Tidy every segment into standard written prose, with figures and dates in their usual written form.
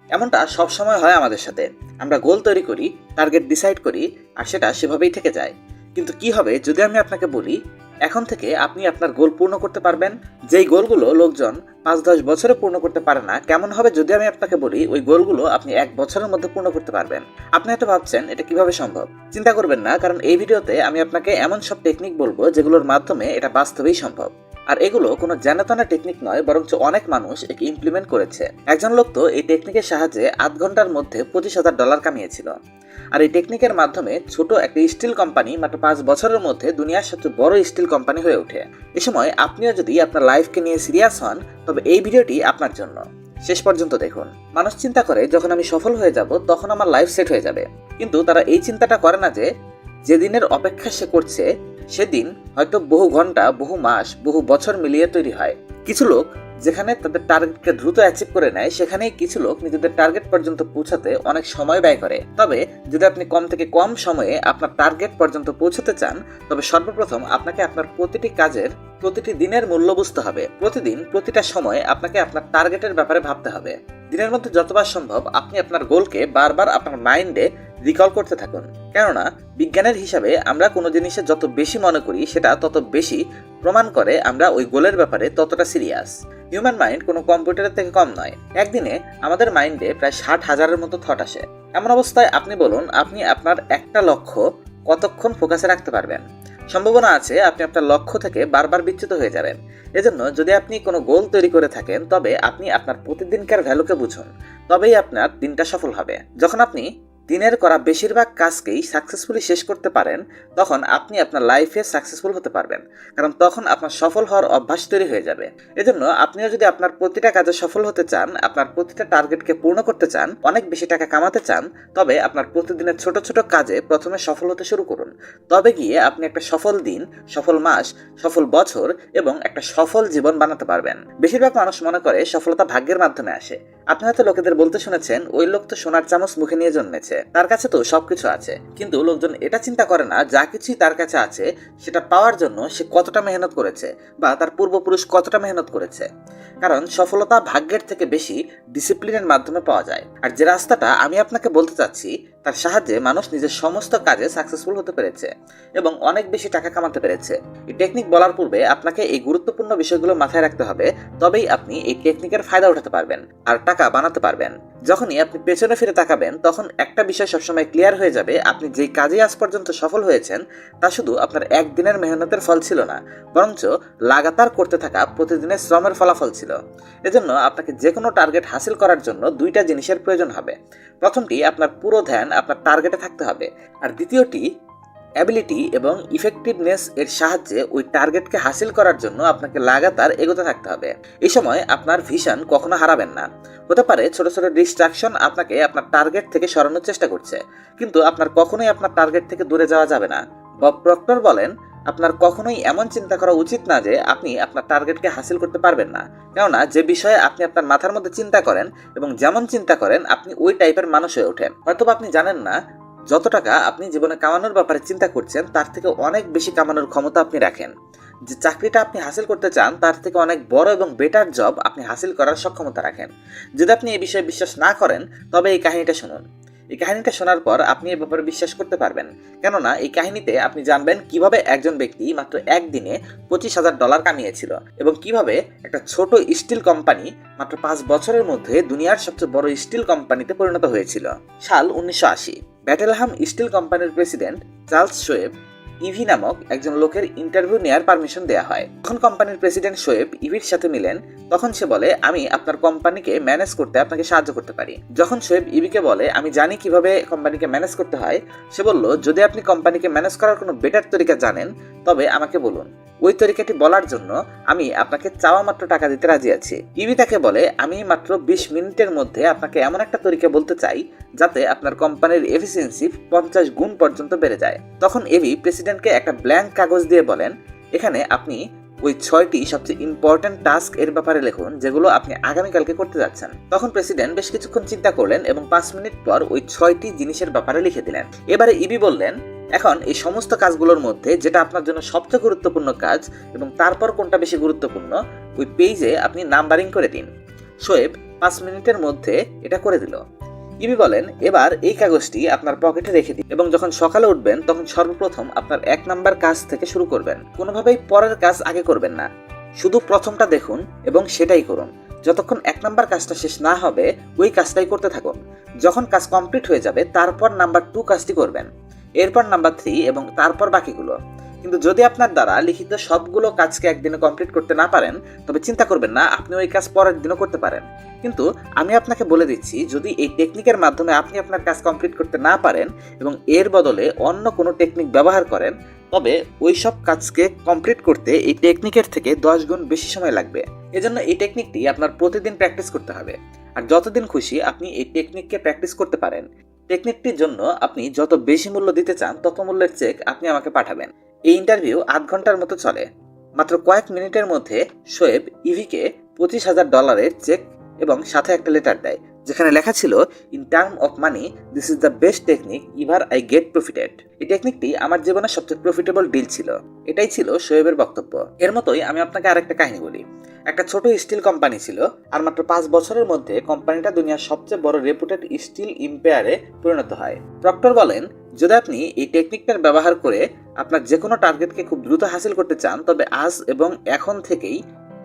এমনটা সবসময় হয় আমাদের সাথে। আমরা গোল তৈরি করি, টার্গেট ডিসাইড করি, আর সেটা সেভাবেই থেকে যায়। কিন্তু কি হবে যদি আমি আপনাকে বলি, এখন থেকে আপনি আপনার গোল পূর্ণ করতে পারবেন? যেই গোলগুলো লোকজন ৫-১০ বছরে পূর্ণ করতে পারে না, কেমন হবে যদি আমি আপনাকে বলি ওই গোলগুলো আপনি ১ বছরের মধ্যে পূর্ণ করতে পারবেন? আপনি হয়তো ভাবছেন এটা কিভাবে সম্ভব। চিন্তা করবেন না, কারণ এই ভিডিওতে আমি আপনাকে এমন সব টেকনিক বলবো যেগুলোর মাধ্যমে এটা বাস্তবেই সম্ভব। আর এগুলো কোনো জানাতানা টেকনিক নয়, বরঞ্চ অনেক মানুষ একে ইমপ্লিমেন্ট করেছে। একজন লোক তো এই টেকনিকের সাহায্যে ৮ ঘন্টার মধ্যে $২৫,০০০ কামিয়েছিল। আর এই টেকনিকের মাধ্যমে ছোট একটা স্টিল কোম্পানি মাত্র ৫ বছরের মধ্যে দুনিয়ার সবচেয়ে বড় স্টিল কোম্পানি হয়ে ওঠে। এ সময় আপনিও যদি আপনার লাইফকে নিয়ে সিরিয়াস হন, তবে এই ভিডিওটি আপনার জন্য। শেষ পর্যন্ত দেখুন। মানুষ চিন্তা করে যখন আমি সফল হয়ে যাব তখন আমার লাইফ সেট হয়ে যাবে, কিন্তু তারা এই চিন্তাটা করে না যে যেদিনের অপেক্ষা সে করছে সেদিন হয়তো বহু ঘন্টা, বহু মাস, বহু বছর মিলিয়ে তৈরি হয়। কিছু লোক যেখানে তাদের টার্গেটকে দ্রুত অ্যাচিভ করে নেয়, সেখানেই কিছু লোক নিজেদের টার্গেট পর্যন্ত পৌঁছাতে অনেক সময় ব্যয় করে। তবে যদি আপনি কম থেকে কম সময়ে আপনার টার্গেট পর্যন্ত পৌঁছাতে চান, তবে সর্বপ্রথম আপনাকে আপনার প্রতিটি কাজের প্রতিটি দিনের মূল্য বুঝতে হবে। প্রতিদিন, প্রতিটা সময়ে আপনাকে আপনার টার্গেটের ব্যাপারে ভাবতে হবে। দিনের মধ্যে যতবার সম্ভব আপনি আপনার গোলকে বারবার আপনার মাইন্ডে রিকল করতে থাকুন। কেননা বিজ্ঞানের হিসাবে আমরা কোনো জিনিসে যত বেশি মনে করি সেটা তত বেশি প্রমাণ করে আমরা ওই গোলের ব্যাপারে ততটা সিরিয়াস। হিউম্যান মাইন্ড কোনো কম্পিউটারের থেকে কম নয়। একদিনে আমাদের মাইন্ডে প্রায় ৬০,০০০-এর মতো থট আসে। এমন অবস্থায় আপনি বলুন, আপনি আপনার একটা লক্ষ্য কতক্ষণ ফোকাসে রাখতে পারবেন? সম্ভাবনা আছে আপনি আপনার লক্ষ্য থেকে বারবার বিচ্যুত হয়ে যাবেন। এজন্য যদি আপনি কোনো গোল তৈরি করে থাকেন, তবে আপনি আপনার প্রতিদিনকার ভ্যালুকে বুঝুন, তবেই আপনার দিনটা সফল হবে। যখন আপনি দিনের করা বেশিরভাগ কাজকেই সাকসেসফুলি শেষ করতে পারেন, তখন আপনি আপনার লাইফে সাকসেসফুল হতে পারবেন, কারণ তখন আপনার সফল হওয়ার অভ্যাস তৈরি হয়ে যাবে। এজন্য আপনিও যদি আপনার প্রতিটা কাজে সফল হতে চান, আপনার প্রতিটা টার্গেটকে পূর্ণ করতে চান, অনেক বেশি টাকা কামাতে চান, তবে আপনার প্রতিদিনের ছোট ছোট কাজে প্রথমে সফল হতে শুরু করুন। তবে গিয়ে আপনি একটা সফল দিন, সফল মাস, সফল বছর এবং একটা সফল জীবন বানাতে পারবেন। বেশিরভাগ মানুষ মনে করে সফলতা ভাগ্যের মাধ্যমে আসে। আপনি হয়তো লোকেদের বলতে শুনেছেন, ওই লোক তো সোনার চামচ মুখে নিয়ে জন্মেছে, তার কাছে তো সবকিছু আছে। কিন্তু লোকজন এটা চিন্তা করে না যা কিছুই তার কাছে আছে সেটা পাওয়ার জন্য সে কতটা মেহনত করেছে বা তার পূর্বপুরুষ কতটা মেহনত করেছে। কারণ সফলতা ভাগ্যের থেকে বেশি ডিসিপ্লিনের মাধ্যমে পাওয়া যায়। আর যে রাস্তাটা আমি আপনাকে বলতে চাচ্ছি, তার সাহায্যে মানুষ নিজের সমস্ত কাজে সাকসেসফুল হতে পেরেছে এবং অনেক বেশি টাকা কামাতে পেরেছে। এই টেকনিক বলার পূর্বে আপনাকে এই গুরুত্বপূর্ণ বিষয়গুলো মাথায় রাখতে হবে, তবেই আপনি এই টেকনিকের ফায়দা উঠাতে পারবেন আর টাকা বানাতে পারবেন। যখনই আপনি পেছনে ফিরে তাকাবেন, তখন একটা বিষয় সবসময় ক্লিয়ার হয়ে যাবে, আপনি যেই কাজে আজ পর্যন্ত সফল হয়েছেন তা শুধু আপনার একদিনের মেহনতের ফল ছিল না, বরঞ্চ লাগাতার করতে থাকা প্রতিদিনের শ্রমের ফলাফল ছিল। এজন্য আপনাকে যে কোনো টার্গেট হাসিল করার জন্য দুইটা জিনিসের প্রয়োজন হবে। প্রথমটি, আপনার পুরো ধ্যান আপনার টার্গেটে থাকতে হবে, আর দ্বিতীয়টি, অ্যাবিলিটি এবং ইফেক্টিভনেস এর সাহায্যে ওই টার্গেটকে হাসিল করার জন্য আপনাকে লাগাতার এগোতে থাকতে হবে। এই সময় আপনার ভিশন কখনো হারাবেন না। হতে পারে ছোট ছোট ডিস্ট্রাকশন আপনাকে আপনার টার্গেট থেকে সরানোর চেষ্টা করছে, কিন্তু আপনার কখনোই আপনার টার্গেট থেকে দূরে যাওয়া যাবে না। বব প্রক্টর বলেন, আপনার কখনোই এমন চিন্তা করা উচিত না যে আপনি আপনার টার্গেটকে হাসিল করতে পারবেন না। কেননা যে বিষয়ে আপনি আপনার মাথার মধ্যে চিন্তা করেন এবং যেমন চিন্তা করেন, আপনি ওই টাইপের মানুষ হয়ে ওঠেন। হয়তোবা আপনি জানেন না, যত টাকা আপনি জীবনে কামানোর ব্যাপারে চিন্তা করছেন তার থেকে অনেক বেশি কামানোর ক্ষমতা আপনি রাখেন। যে চাকরিটা আপনি হাসিল করতে চান তার থেকে অনেক বড় এবং বেটার জব আপনি হাসিল করার সক্ষমতা রাখেন। যদি আপনি এই বিষয়ে বিশ্বাস না করেন, তবে এই কাহিনীটা শুনুন। এই কাহিনীটা শোনার পর আপনি এ ব্যাপারে বিশ্বাস করতে পারবেন। কেননা এই কাহিনীতে আপনি জানবেন কিভাবে একজন ব্যক্তি মাত্র একদিনে $২৫,০০০ কামিয়েছিল এবং কিভাবে একটা ছোট স্টিল কোম্পানি মাত্র ৫ বছরের মধ্যে দুনিয়ার সবচেয়ে বড় স্টিল কোম্পানিতে পরিণত হয়েছিল। সাল ১৯৮০। ব্যাটেলহাম স্টিল কোম্পানির প্রেসিডেন্ট চার্লস শোয়েব ইভি নামক একজন লোকের ইন্টারভিউ নেওয়ার পারমিশন দেওয়া হয়। যখন কোম্পানির প্রেসিডেন্ট শোয়েব ইভির সাথে মিলেন, তখন সে বলে, আমি আপনার কোম্পানিকে ম্যানেজ করতে আপনাকে সাহায্য করতে পারি। যখন শোয়েব ইভিকে বলে, আমি জানি কিভাবে কোম্পানিকে ম্যানেজ করতে হয়, সে বলল, যদি আপনি কোম্পানিকে ম্যানেজ করার কোনো বেটার তরিকা জানেন, তবে আমাকে বলুন। ওই তরিকাটি বলার জন্য আমি আপনাকে চাওয়া মাত্র টাকা দিতে রাজি আছি। ইভি তাকে বলে, আমি মাত্র ২০ মিনিটের মধ্যে আপনাকে এমন একটা তরিকা বলতে চাই যাতে আপনার কোম্পানির এফিসিয়েন্সি 50 গুণ পর্যন্ত বেড়ে যায়। তখন ইভি প্রেসিডেন্টকে একটা ব্ল্যাঙ্ক কাগজ দিয়ে বলেন, এখানে আপনি ওই 6টি সবচেয়ে ইম্পর্টেন্ট টাস্ক এর ব্যাপারে লিখুন যেগুলো আপনি আগামীকালকে করতে যাচ্ছেন। তখন প্রেসিডেন্ট বেশ কিছুক্ষণ চিন্তা করলেন এবং 5 মিনিট পর ওই 6টি জিনিসের ব্যাপারে লিখে দিলেন। এবারে ইবি বললেন, এখন এই সমস্ত কাজগুলোর মধ্যে যেটা আপনার জন্য সবচেয়ে গুরুত্বপূর্ণ কাজ এবং তারপর কোনটা বেশি গুরুত্বপূর্ণ, ওই পেজে আপনি নাম্বারিং করে দিন। শোয়েব 5 মিনিটের মধ্যে এটা করে দিল। ইবি বলেন, এবার এই কাগজটি আপনার পকেটে রেখে দিন এবং যখন সকালে উঠবেন তখন সর্বপ্রথম আপনার 1 নাম্বার কাজ থেকে শুরু করবেন। কোনোভাবেই পরের কাজ আগে করবেন না, শুধু প্রথমটা দেখুন এবং সেটাই করুন। যতক্ষণ 1 নাম্বার কাজটা শেষ না হবে ওই কাজটাই করতে থাকুন। যখন কাজ কমপ্লিট হয়ে যাবে তারপর নাম্বার 2 কাজটি করবেন, এরপর নাম্বার 3 এবং তারপর বাকিগুলো। কিন্তু যদি আপনার দ্বারা লিখিত সবগুলো কাজকে একদিনে কমপ্লিট করতে না পারেন তবে চিন্তা করবেন না, আপনি ওই কাজ পরের দিনও করতে পারেন। কিন্তু আমি আপনাকে বলে দিচ্ছি, যদি এই টেকনিকের মাধ্যমে আপনি আপনার কাজ কমপ্লিট করতে না পারেন এবং এর বদলে অন্য কোনো টেকনিক ব্যবহার করেন তবে ওই সব কাজকে কমপ্লিট করতে এই টেকনিকের থেকে 10 গুণ বেশি সময় লাগবে। এজন্য এই টেকনিকটি আপনার প্রতিদিন প্র্যাকটিস করতে হবে। আর যতদিন খুশি আপনি এই টেকনিককে প্র্যাকটিস করতে পারেন। টেকনিকটির জন্য আপনি যত বেশি মূল্য দিতে চান তত মূল্যের চেক আপনি আমাকে পাঠাবেন। এই ইন্টারভিউ 8 ঘন্টার মতো চলে। মাত্র কয়েক মিনিটের মধ্যে শোয়েব ইভিকে $25,000 চেক এবং সাথে একটা লেটার দেয় যেখানে লেখা ছিল, in term of money this is the best technique ever I get profited. এই টেকনিকটি আমার জীবনের সবচেয়ে প্রফিটেবল ডিল ছিল। এটাই ছিল শোয়েবের বক্তব্য। এর মতোই আমি আপনাকে আরেকটা কাহিনী বলি। একটা ছোট স্টিল কোম্পানি ছিল, আর মাত্র 5 বছরের মধ্যে কোম্পানিটা দুনিয়ার সবচেয়ে বড় রেপুটেড স্টিল ইম্পায়ারে পরিণত হয়। প্রক্টর বলেন, যদি আপনি এই টেকনিকটার ব্যবহার করে আপনার যে কোনো টার্গেটকে খুব দ্রুত হাসিল করতে চান তবে আজ এবং এখন থেকেই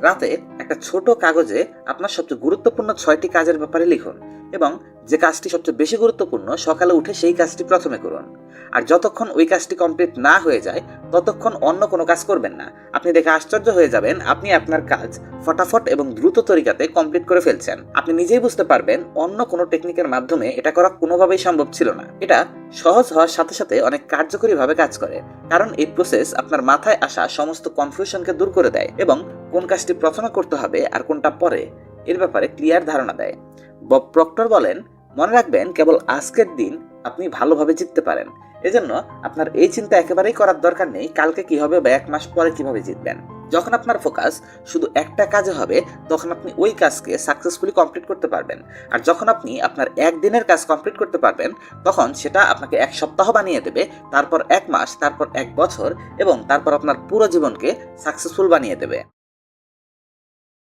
রাতে একটা ছোট কাগজে আপনার সবচেয়ে গুরুত্বপূর্ণ 6টি কাজের ব্যাপারে লিখুন এবং যে কাজটি সবচেয়ে বেশি গুরুত্বপূর্ণ সকালে উঠে সেই কাজটি প্রথমে করুন। আর যতক্ষণ ওই কাজটি কমপ্লিট না হয়ে যায় ততক্ষণ অন্য কোনো কাজ করবেন না। আপনি দেখে আশ্চর্য হয়ে যাবেন আপনি আপনার কাজ ফটাফট এবং দ্রুত তরিকাতে কমপ্লিট করে ফেলছেন। আপনি নিজেই বুঝতে পারবেন অন্য কোনো টেকনিকের মাধ্যমে এটা করা কোনোভাবেই সম্ভব ছিল না। এটা সহজ হওয়ার সাথে সাথে অনেক কার্যকরীভাবে কাজ করে, কারণ এই প্রসেস আপনার মাথায় আসা সমস্ত কনফিউশনকে দূর করে দেয় এবং কোন কাজটি প্রথমে করতে হবে আর কোনটা পরে এর ব্যাপারে ক্লিয়ার ধারণা দেয়। বব প্রক্টর বলেন, মনে রাখবেন কেবল আজকের দিন আপনি ভালোভাবে জিততে পারেন। এজন্য আপনার এই চিন্তা একেবারেই করার দরকার নেই কালকে কি হবে বা 1 মাস পরে কিভাবে জিতবেন। যখন আপনার ফোকাস শুধু একটা কাজে হবে তখন আপনি ওই কাজকে সাকসেসফুলি কমপ্লিট করতে পারবেন। আর যখন আপনি আপনার 1 দিনের কাজ কমপ্লিট করতে পারবেন তখন সেটা আপনাকে 1 সপ্তাহ বানিয়ে দেবে, তারপর 1 মাস, তারপর 1 বছর এবং তারপর আপনার পুরো জীবনকে সাকসেসফুল বানিয়ে দেবে।